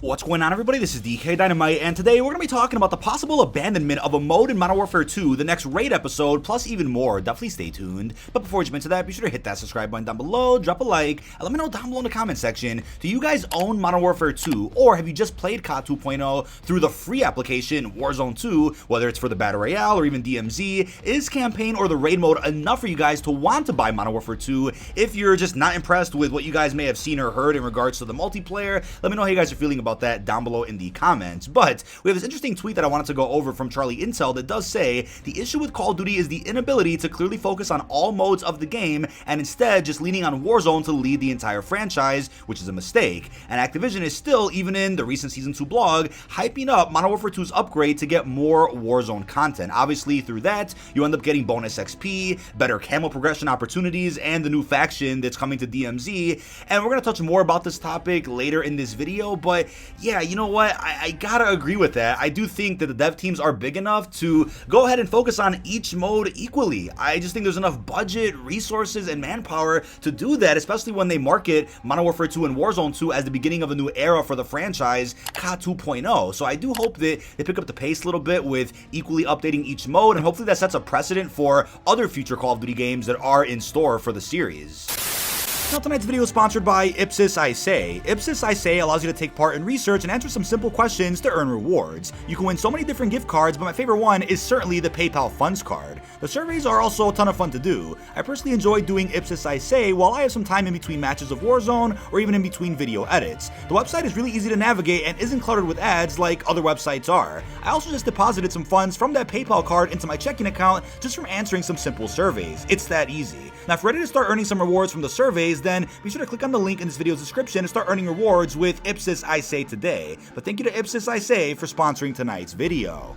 What's going on, everybody? This is dkdynamite, and today we're going to be talking about the possible abandonment of a mode in Modern Warfare 2, the next raid episode, plus even more. Definitely stay tuned. But before we jump into that, be sure to hit that subscribe button down below, drop a like, and let me know down below in the comment section, do you guys own Modern Warfare 2, or have you just played COD 2.0 through the free application Warzone 2, whether it's for the Battle Royale or even DMZ? Is campaign or the raid mode enough for you guys to want to buy Modern Warfare 2 if you're just not impressed with what you guys may have seen or heard in regards to the multiplayer? Let me know how you guys are feeling about that down below in the comments. But we have this interesting tweet that I wanted to go over from Charlie Intel that does say the issue with Call of Duty is the inability to clearly focus on all modes of the game and instead just leaning on Warzone to lead the entire franchise, which is a mistake. And Activision is still, even in the recent Season 2 blog, hyping up Modern Warfare 2's upgrade to get more Warzone content. Obviously, through that, you end up getting bonus XP, better camo progression opportunities, and the new faction that's coming to DMZ. And we're going to touch more about this topic later in this video, but yeah, you know what? I gotta agree with that. I do think that the dev teams are big enough to go ahead and focus on each mode equally. I just think there's enough budget, resources, and manpower to do that, especially when they market Modern Warfare 2 and Warzone 2 as the beginning of a new era for the franchise, COD 2.0. So I do hope that they pick up the pace a little bit with equally updating each mode, and hopefully that sets a precedent for other future Call of Duty games that are in store for the series. Now, tonight's video is sponsored by Ipsis I Say. Ipsis I Say allows you to take part in research and answer some simple questions to earn rewards. You can win so many different gift cards, but my favorite one is certainly the PayPal Funds card. The surveys are also a ton of fun to do. I personally enjoy doing Ipsis I Say while I have some time in between matches of Warzone or even in between video edits. The website is really easy to navigate and isn't cluttered with ads like other websites are. I also just deposited some funds from that PayPal card into my checking account just from answering some simple surveys. It's that easy. Now, if you're ready to start earning some rewards from the surveys, then be sure to click on the link in this video's description and start earning rewards with Ipsis I Say today. But thank you to Ipsis I Say for sponsoring tonight's video.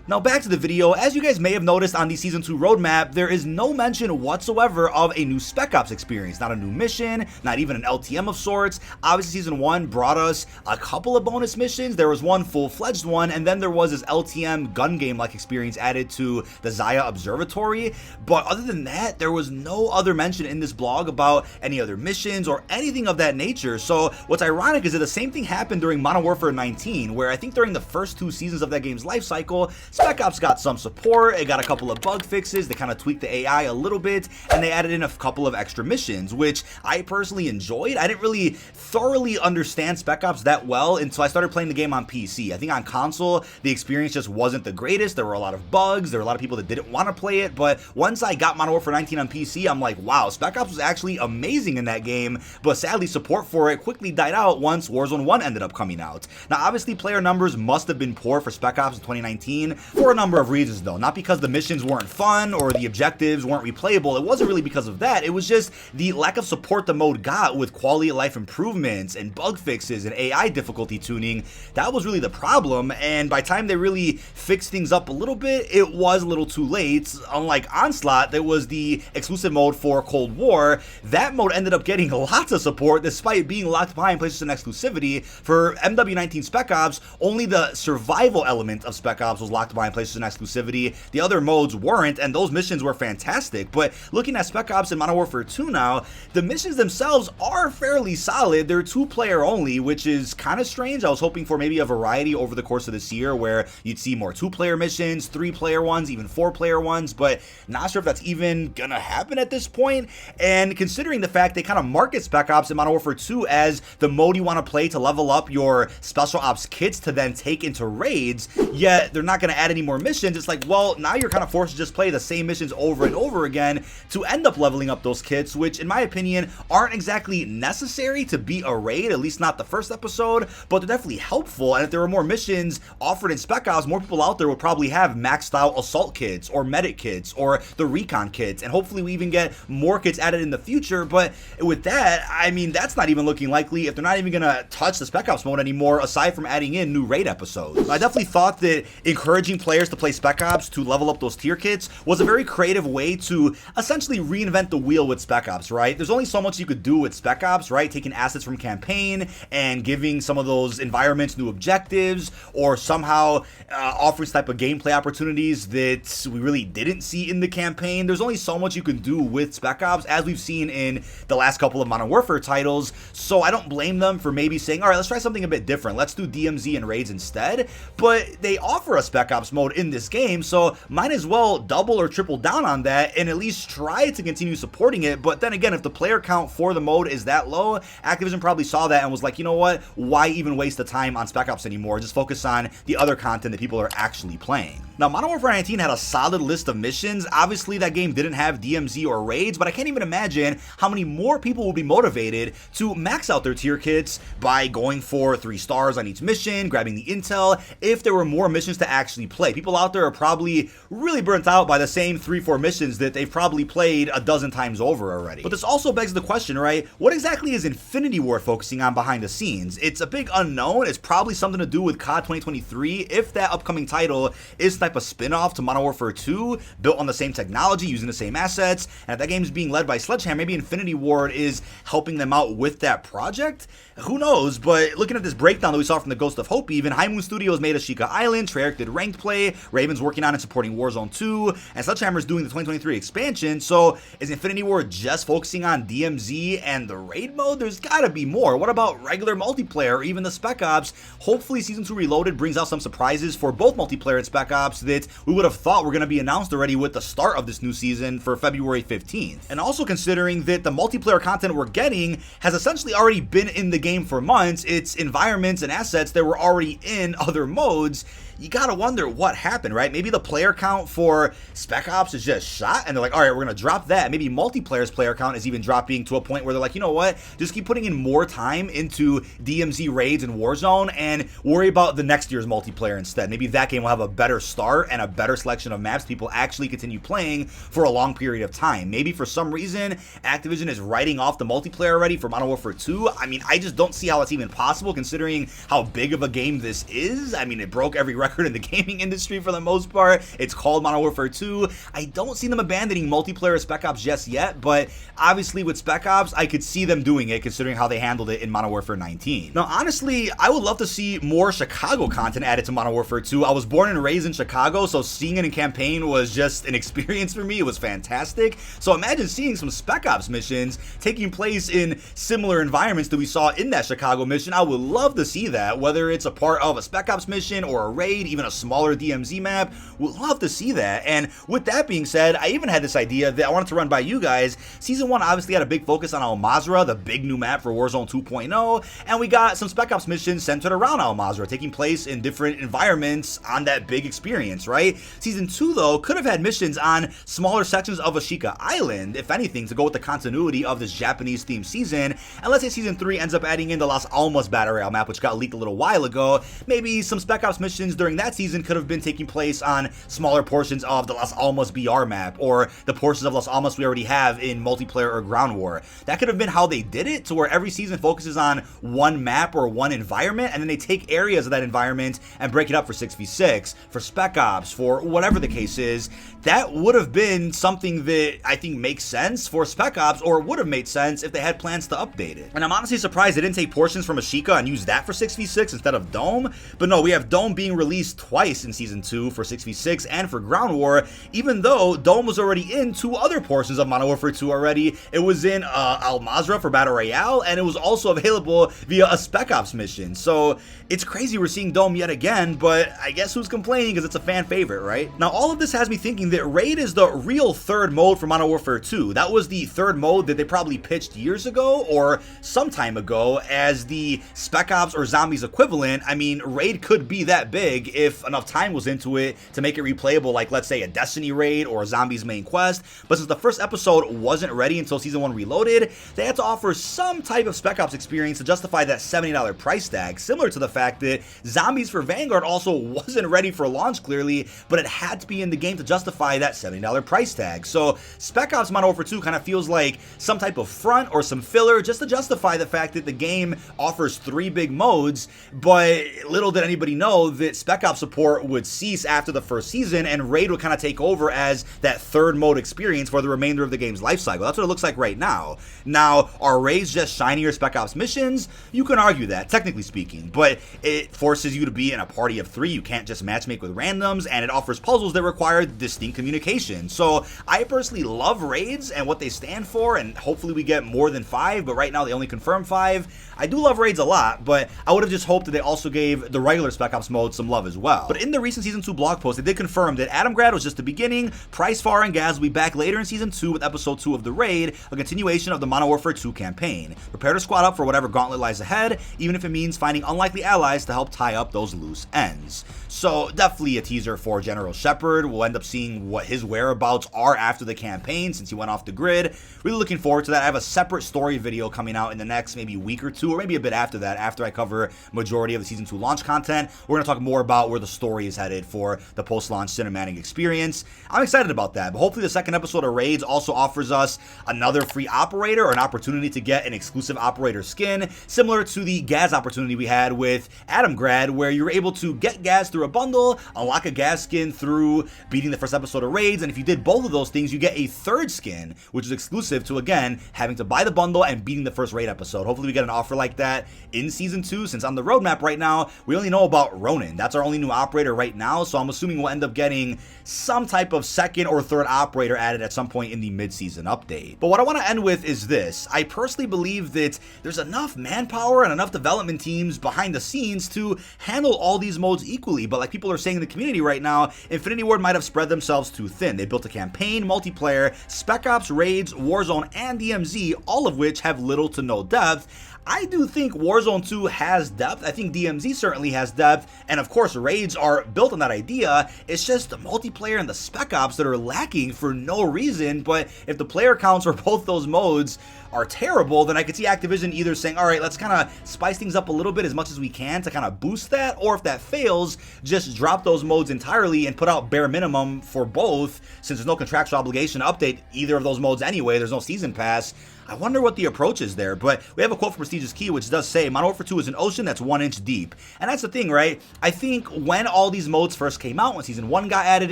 Now back to the video. As you guys may have noticed on the Season 2 roadmap, there is no mention whatsoever of a new Spec Ops experience. Not a new mission, not even an LTM of sorts. Obviously Season 1 brought us a couple of bonus missions. There was one full-fledged one, and then there was this LTM gun game-like experience added to the Zaya Observatory. But other than that, there was no other mention in this blog about any other missions or anything of that nature. So what's ironic is that the same thing happened during Modern Warfare 19, where I think during the first 2 seasons of that game's life cycle, Spec Ops got some support, it got a couple of bug fixes, they kind of tweaked the AI a little bit, and they added in a couple of extra missions, which I personally enjoyed. I didn't really thoroughly understand Spec Ops that well until I started playing the game on PC. I think on console, the experience just wasn't the greatest. There were a lot of bugs, there were a lot of people that didn't want to play it, but once I got Modern Warfare 19 on PC, I'm like, wow, Spec Ops was actually amazing in that game, but sadly support for it quickly died out once Warzone 1 ended up coming out. Now obviously player numbers must have been poor for Spec Ops in 2019, for a number of reasons though. Not because the missions weren't fun or the objectives weren't replayable. It wasn't really because of that. It was just the lack of support the mode got with quality of life improvements and bug fixes and AI difficulty tuning. That was really the problem, and by the time they really fixed things up a little bit, it was a little too late. Unlike Onslaught, that was the exclusive mode for Cold War, that mode ended up getting lots of support despite being locked behind PlayStation exclusivity. For MW19 Spec Ops, only the survival element of Spec Ops was locked behind PlayStation exclusivity. The other modes weren't, and those missions were fantastic. But looking at Spec Ops and Modern Warfare 2 now, the missions themselves are fairly solid. They're 2-player only, which is kind of strange. I was hoping for maybe a variety over the course of this year where you'd see more 2-player missions, 3-player ones, even 4-player ones, but not sure if that's even gonna happen at this point. And considering the fact they kind of market Spec Ops and Modern Warfare 2 as the mode you want to play to level up your special ops kits to then take into raids, yet they're not going to add any more missions, it's like, well, now you're kind of forced to just play the same missions over and over again to end up leveling up those kits, which in my opinion aren't exactly necessary to beat a raid, at least not the first episode, but they're definitely helpful. And if there were more missions offered in Spec Ops, more people out there would probably have maxed out assault kits or medic kits or the recon kits, and hopefully we even get more kits added in the future. But with that, I mean, that's not even looking likely if they're not even gonna touch the Spec Ops mode anymore, aside from adding in new raid episodes. I definitely thought that encouraging encouraging players to play Spec Ops to level up those tier kits was a very creative way to essentially reinvent the wheel with Spec Ops, right? There's only so much you could do with Spec Ops, right? Taking assets from campaign and giving some of those environments new objectives, or somehow offering type of gameplay opportunities that we really didn't see in the campaign. There's only so much you can do with Spec Ops, as we've seen in the last couple of Modern Warfare titles, so I don't blame them for maybe saying, all right, let's try something a bit different. Let's do DMZ and raids instead. But they offer a Spec Ops mode in this game, so might as well double or triple down on that and at least try to continue supporting it. But then again, if the player count for the mode is that low, Activision probably saw that and was like, you know what, why even waste the time on Spec Ops anymore? Just focus on the other content that people are actually playing. Now, Modern Warfare 19 had a solid list of missions. Obviously, that game didn't have DMZ or raids, but I can't even imagine how many more people will be motivated to max out their tier kits by going for 3 stars on each mission, grabbing the intel, if there were more missions to actually play. People out there are probably really burnt out by the same 3-4 missions that they've probably played a dozen times over already. But this also begs the question, right? What exactly is Infinity Ward focusing on behind the scenes? It's a big unknown. It's probably something to do with COD 2023, if that upcoming title is type of spin-off to Modern Warfare 2, built on the same technology, using the same assets, and if that game is being led by Sledgehammer, maybe Infinity Ward is helping them out with that project? Who knows? But looking at this breakdown that we saw from the Ghost of Hope, even High Moon Studios made Ashika Island, Treyarch did ranked play, Raven's working on and supporting Warzone 2, and Sledgehammer's doing the 2023 expansion. So is Infinity Ward just focusing on DMZ and the raid mode? There's gotta be more. What about regular multiplayer or even the Spec Ops? Hopefully Season 2 Reloaded brings out some surprises for both multiplayer and Spec Ops that we would have thought were going to be announced already with the start of this new season for February 15th. And also considering that the multiplayer content we're getting has essentially already been in the game for months, it's environments and assets that were already in other modes, you gotta wonder what happened, right? Maybe the player count for Spec Ops is just shot and they're like, all right, we're gonna drop that. Maybe multiplayer's player count is even dropping to a point where they're like, you know what, just keep putting in more time into DMZ raids and Warzone and worry about the next year's multiplayer instead. Maybe that game will have a better start and a better selection of maps people actually continue playing for a long period of time. Maybe for some reason Activision is writing off the multiplayer already for Modern Warfare 2. I mean, I just don't see how it's even possible considering how big of a game this is. I mean, it broke every record in the gaming industry for the most part. It's called Modern Warfare 2. I don't see them abandoning multiplayer Spec Ops just yet, but obviously with Spec Ops, I could see them doing it considering how they handled it in Modern Warfare 19. Now, honestly, I would love to see more Chicago content added to Modern Warfare 2. I was born and raised in Chicago, so seeing it in campaign was just an experience for me. It was fantastic. So imagine seeing some Spec Ops missions taking place in similar environments that we saw in that Chicago mission. I would love to see that, whether it's a part of a Spec Ops mission or a raid, even a smaller DMZ map. Would love to see that. And with that being said, I even had this idea that I wanted to run by you guys. Season 1 obviously had a big focus on Al Mazrah, the big new map for Warzone 2.0, and we got some Spec Ops missions centered around Al Mazrah, taking place in different environments on that big experience, right? Season 2, though, could have had missions on smaller sections of Ashika Island, if anything, to go with the continuity of this Japanese-themed season. And let's say Season 3 ends up adding in the Las Almas Battle Royale map, which got leaked a little while ago. Maybe some Spec Ops missions during that season could have been taking place on smaller portions of the Las Almas BR map, or the portions of Las Almas we already have in multiplayer or ground war. That could have been how they did it, to where every season focuses on one map or one environment, and then they take areas of that environment and break it up for 6v6, for Spec Ops, for whatever the case is. That would have been something that I think makes sense for Spec Ops, or would have made sense if they had plans to update it. And I'm honestly surprised they didn't take portions from Ashika and use that for 6v6 instead of Dome. But no, we have Dome being released twice in Season 2 for 6v6 and for Ground War, even though Dome was already in 2 other portions of Modern Warfare 2 already. It was in Al Mazrah for Battle Royale, and it was also available via a Spec Ops mission. So it's crazy we're seeing Dome yet again, but I guess who's complaining, because it's a fan favorite, right? Now, all of this has me thinking that Raid is the real third mode for Modern Warfare 2. That was the third mode that they probably pitched years ago or some time ago as the Spec Ops or Zombies equivalent. I mean, Raid could be that big if enough time was into it to make it replayable, like let's say a Destiny raid or a Zombies main quest. But since the first episode wasn't ready until Season 1 Reloaded, they had to offer some type of Spec Ops experience to justify that $70 price tag, similar to the fact that Zombies for Vanguard also wasn't ready for launch clearly, but it had to be in the game to justify that $70 price tag. So Spec Ops Modern Warfare 2 kind of feels like some type of front or some filler just to justify the fact that the game offers 3 big modes, but little did anybody know that Spec Ops support would cease after the first season, and Raid would kind of take over as that third mode experience for the remainder of the game's life cycle. That's what it looks like right now. Now, are raids just shinier Spec Ops missions? You can argue that, technically speaking, but it forces you to be in a party of 3. You can't just matchmake with randoms, and it offers puzzles that require distinct communication. So I personally love raids and what they stand for, and hopefully we get more than 5, but right now they only confirm 5. I do love raids a lot, but I would have just hoped that they also gave the regular Spec Ops mode some love as well. But in the recent Season 2 blog post, they did confirm that Adamgrad was just the beginning. Price, Far, and Gaz will be back later in Season 2 with Episode 2 of the Raid, a continuation of the Modern Warfare 2 campaign. Prepare to squad up for whatever gauntlet lies ahead, even if it means finding unlikely allies to help tie up those loose ends. So definitely a teaser for General Shepard. We'll end up seeing what his whereabouts are after the campaign since he went off the grid. Really looking forward to that. I have a separate story video coming out in the next maybe week or 2, or maybe a bit after that, after I cover majority of the Season 2 launch content. We're going to talk more about where the story is headed for the post-launch cinematic experience. I'm excited about that, but hopefully the second episode of Raids also offers us another free operator or an opportunity to get an exclusive operator skin, similar to the Gaz opportunity we had with Adamgrad, where you're able to get Gaz through a bundle, unlock a Gaz skin through beating the first episode of Raids, and if you did both of those things, you get a third skin, which is exclusive to, again, having to buy the bundle and beating the first Raid episode. Hopefully we get an offer like that in Season 2, since on the roadmap right now, we only know about Ronin. That's our only new operator right now, so I'm assuming we'll end up getting some type of second or third operator added at some point in the mid-season update. But what I want to end with is this. I personally believe that there's enough manpower and enough development teams behind the scenes to handle all these modes equally, but like people are saying in the community right now, Infinity Ward might have spread themselves too thin. They built a campaign, multiplayer, Spec Ops, Raids, Warzone, and DMZ, all of which have little to no depth. I do think Warzone 2 has depth. I think DMZ certainly has depth, and of course Raids are built on that idea. It's just the multiplayer and the Spec Ops that are lacking for no reason, but if the player counts for both those modes are terrible, then I could see Activision either saying, alright, let's kind of spice things up a little bit as much as we can to kind of boost that, or if that fails, just drop those modes entirely and put out bare minimum for both, since there's no contractual obligation to update either of those modes anyway. There's no season pass. I wonder what the approach is there, but we have a quote from Prestigious Key which does say, Modern Warfare 2 is an ocean that's 1 inch deep. And that's the thing, right? I think when all these modes first came out, when Season 1 got added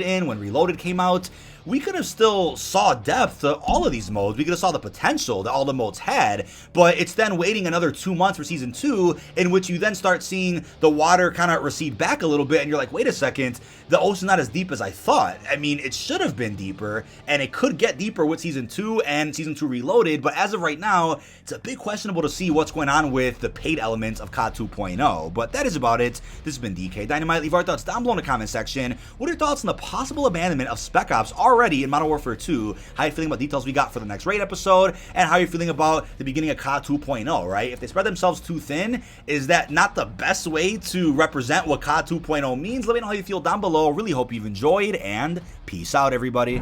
in, when Reloaded came out, we could have still saw depth to all of these modes. We could have saw the potential that all the modes had, but it's then waiting another 2 months for Season 2, in which you then start seeing the water kind of recede back a little bit, and you're like, wait a second, the ocean's not as deep as I thought. I mean, it should have been deeper, and it could get deeper with Season 2 and Season 2 Reloaded, but as of right now, it's a bit questionable to see what's going on with the paid elements of COD 2.0, but that is about it. This has been dkdynamite. Leave our thoughts down below in the comment section. What are your thoughts on the possible abandonment of Spec Ops already in Modern Warfare 2? How are you feeling about details we got for the next Raid episode? And how are you feeling about the beginning of COD 2.0, right? If they spread themselves too thin, is that not the best way to represent what COD 2.0 means? Let me know how you feel down below. Really hope you've enjoyed, and peace out, everybody.